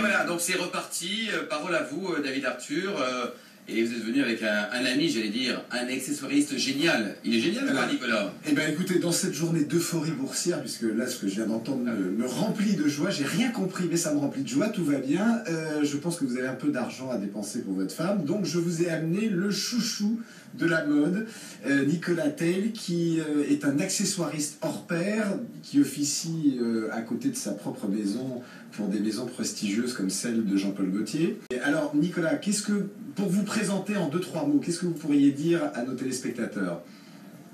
voilà, donc c'est reparti. Parole à vous, David Arthur. Et vous êtes venu avec un ami, j'allais dire, un accessoiriste génial. Il est génial, alors, Nicolas. Eh bien, écoutez, dans cette journée d'euphorie boursière, puisque là, ce que je viens d'entendre me remplit de joie, j'ai rien compris, mais ça me remplit de joie, tout va bien. Je pense que vous avez un peu d'argent à dépenser pour votre femme, donc je vous ai amené le chouchou de la mode, Nicolas Theil, qui est un accessoiriste hors pair, qui officie à côté de sa propre maison pour des maisons prestigieuses comme celle de Jean-Paul Gaultier. Et alors, Nicolas, pour vous présenter en 2-3 mots, qu'est-ce que vous pourriez dire à nos téléspectateurs?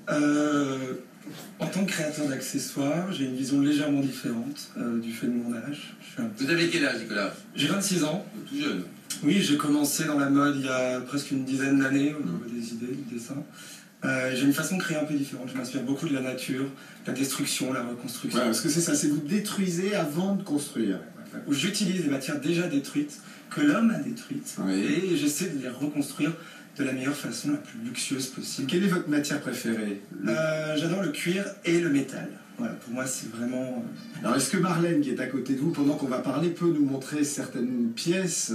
En tant que créateur d'accessoires, j'ai une vision légèrement différente du fait de mon âge. Vous avez quel âge, Nicolas? J'ai 26 ans. Tout jeune. Oui, j'ai commencé dans la mode il y a presque une dizaine d'années au niveau des idées, du dessin. J'ai une façon de créer un peu différente. Je m'inspire beaucoup de la nature, la destruction, la reconstruction. Ouais, parce que c'est ça, c'est vous détruisez avant de construire. Où j'utilise des matières déjà détruites, que l'homme a détruites, oui. Et j'essaie de les reconstruire de la meilleure façon, la plus luxueuse possible. Quelle est votre matière préférée? J'adore le cuir et le métal. Voilà, pour moi, c'est vraiment... Alors, est-ce que Marlène, qui est à côté de vous, pendant qu'on va parler, peut nous montrer certaines pièces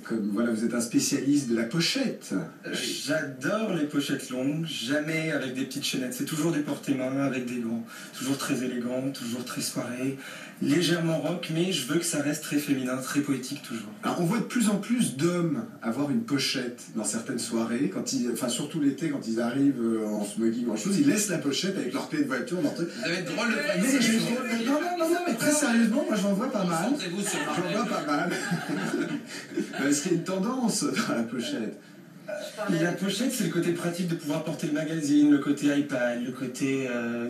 Comme, voilà, vous êtes un spécialiste de la pochette. J'adore les pochettes longues, jamais avec des petites chaînettes. C'est toujours des porte-mains avec des gants. Toujours très élégant, toujours très soirée. Légèrement rock, mais je veux que ça reste très féminin, très poétique toujours. Alors, on voit de plus en plus d'hommes avoir une pochette dans certaines soirées, enfin surtout l'été, quand ils arrivent en smoking ou en chose, ils laissent la pochette avec leur clé de voiture. Leur truc. Vous avez drôle de Non, mais très sérieusement, moi j'en vois pas mal. J'en vois pas mal. Est-ce qu'il y a une tendance dans la pochette? La pochette, c'est le côté pratique de pouvoir porter le magazine, le côté iPad, le côté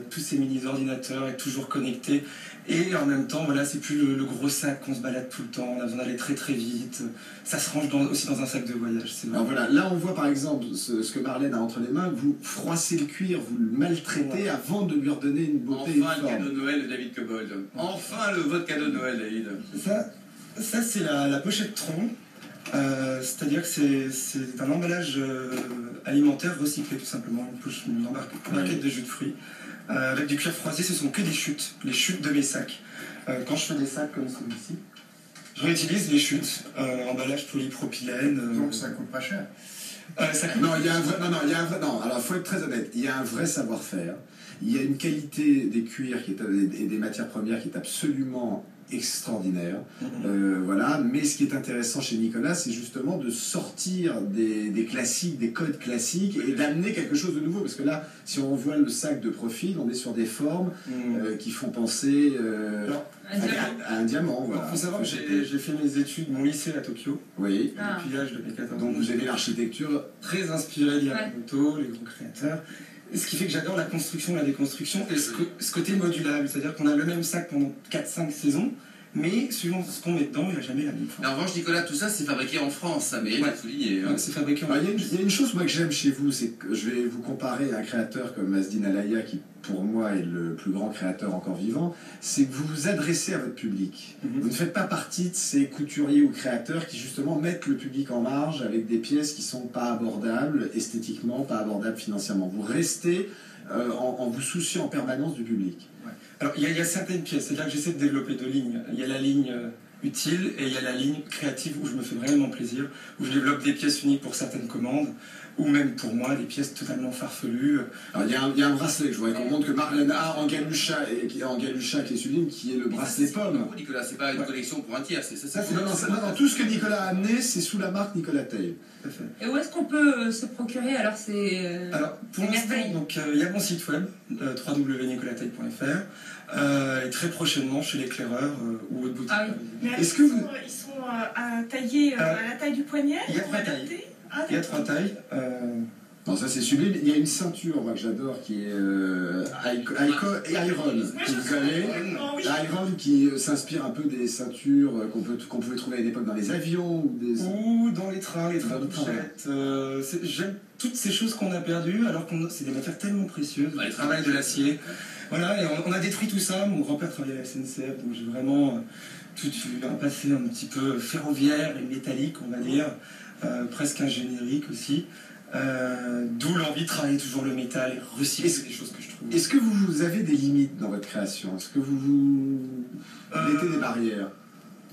tous ces mini-ordinateurs, être toujours connecté. Et en même temps, voilà, c'est plus le gros sac qu'on se balade tout le temps, on a besoin d'aller très très vite. Ça se range aussi dans un sac de voyage. Alors voilà, là on voit par exemple ce que Marlène a entre les mains, vous froissez le cuir, vous le maltraitez avant de lui redonner une beauté et une forme. Enfin le cadeau de Noël de David Cobold. Enfin votre cadeau de Noël, David. Ça c'est la pochette tronc. C'est-à-dire que c'est un emballage alimentaire recyclé tout simplement, une barquette de jus de fruits. Avec du cuir froissé, ce sont que des chutes, les chutes de mes sacs. Quand je fais des sacs comme celui-ci, je réutilise les chutes, emballage polypropylène. Donc ça coûte pas cher. Non, il y a un vrai. Non, alors il faut être très honnête. Il y a un vrai savoir-faire. Il y a une qualité des cuirs et des matières premières qui est absolument extraordinaire. Voilà. Mais ce qui est intéressant chez Nicolas, c'est justement de sortir des classiques, des codes classiques et d'amener quelque chose de nouveau. Parce que là, si on voit le sac de profil, on est sur des formes qui font penser à un diamant. Il Voilà. faut savoir que j'ai fait mes études, mon lycée à Tokyo. Oui. Depuis l'âge de mes 14 ans. Donc vous avez l'architecture très inspirée d'Yamamoto, les grands créateurs. Ce qui fait que j'adore la construction, la déconstruction et ce côté modulable. C'est-à-dire qu'on a le même sac pendant 4-5 saisons, mais suivant ce qu'on met dedans, il n'y a jamais la même forme. En revanche, Nicolas, tout ça, c'est fabriqué en France, ça mérite d'être souligné. Ouais, c'est fabriqué en France. Il y a une chose moi, que j'aime chez vous, c'est que je vais vous comparer à un créateur comme Asdin Alaya, qui pour moi est le plus grand créateur encore vivant, c'est que vous vous adressez à votre public. Vous ne faites pas partie de ces couturiers ou créateurs qui justement mettent le public en marge avec des pièces qui ne sont pas abordables esthétiquement, pas abordables financièrement. Vous restez en vous souciant en permanence du public. Ouais. Alors il y a certaines pièces, c'est-à-dire que j'essaie de développer deux lignes. Il y a la ligne utile et il y a la ligne créative où je me fais réellement plaisir, où je développe des pièces uniques pour certaines commandes, ou même pour moi des pièces totalement farfelues. Alors il y a un bracelet que je voudrais qu'on montre que Marlène a en galucha qui est sublime, qui est le bracelet pomme. Nicolas, c'est pas une collection pour un tiers, c'est ça. Non, tout ce que Nicolas a amené, c'est sous la marque Nicolas Theil. Et où est-ce qu'on peut se procurer? Alors pour l'instant, donc il y a mon site web www.nicolatheil.fr et très prochainement chez l'éclaireur ou autre boutique. Ah oui. Est-ce que ils sont taillés à la taille du poignet? Il y a 3 tailles. Il y a 3 tailles. Non, ça c'est sublime. Il y a une ceinture, moi, que j'adore, qui est Iron. Vous savez, Iron qui s'inspire un peu des ceintures qu'on pouvait trouver à l'époque dans les avions ou dans les trains, les trains-bouchettes. J'aime toutes ces choses qu'on a perdues, alors que c'est des matières tellement précieuses. Le travail de l'acier. Voilà, et on a détruit tout ça. Mon grand-père travaillait à la SNCF, donc j'ai vraiment un passé un petit peu ferroviaire et métallique, on va dire, presque ingéniérique aussi. D'où l'envie de travailler toujours le métal et recycler des choses que je trouve. Est-ce que vous avez des limites dans votre création? Est-ce que vous mettez des barrières?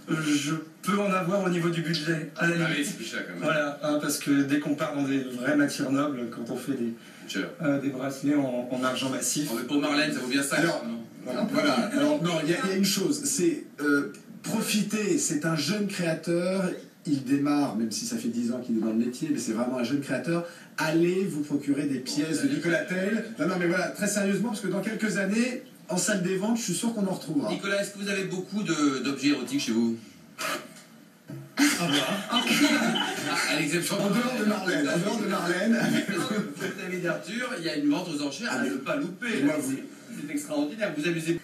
Je peux en avoir au niveau du budget, à la limite. Ah oui, c'est plus cher quand même. Voilà, parce que dès qu'on part dans des vraies matières nobles, quand on fait des bracelets en argent massif... Oh, mais pour Marlène, ça vaut bien ça, alors, non? voilà. Alors, non, il y a une chose, c'est profiter, c'est un jeune créateur, il démarre, même si ça fait 10 ans qu'il est dans le métier, mais c'est vraiment un jeune créateur. Allez vous procurer des pièces de Nicolas Tel. Non, mais voilà, très sérieusement, parce que dans quelques années, en salle des ventes, je suis sûr qu'on en retrouvera. Nicolas, est-ce que vous avez beaucoup d'objets érotiques chez vous? À l'exception En dehors de Marlène, David Arthur, il y a une vente aux enchères à ne pas louper. Moi, C'est extraordinaire, vous amusez.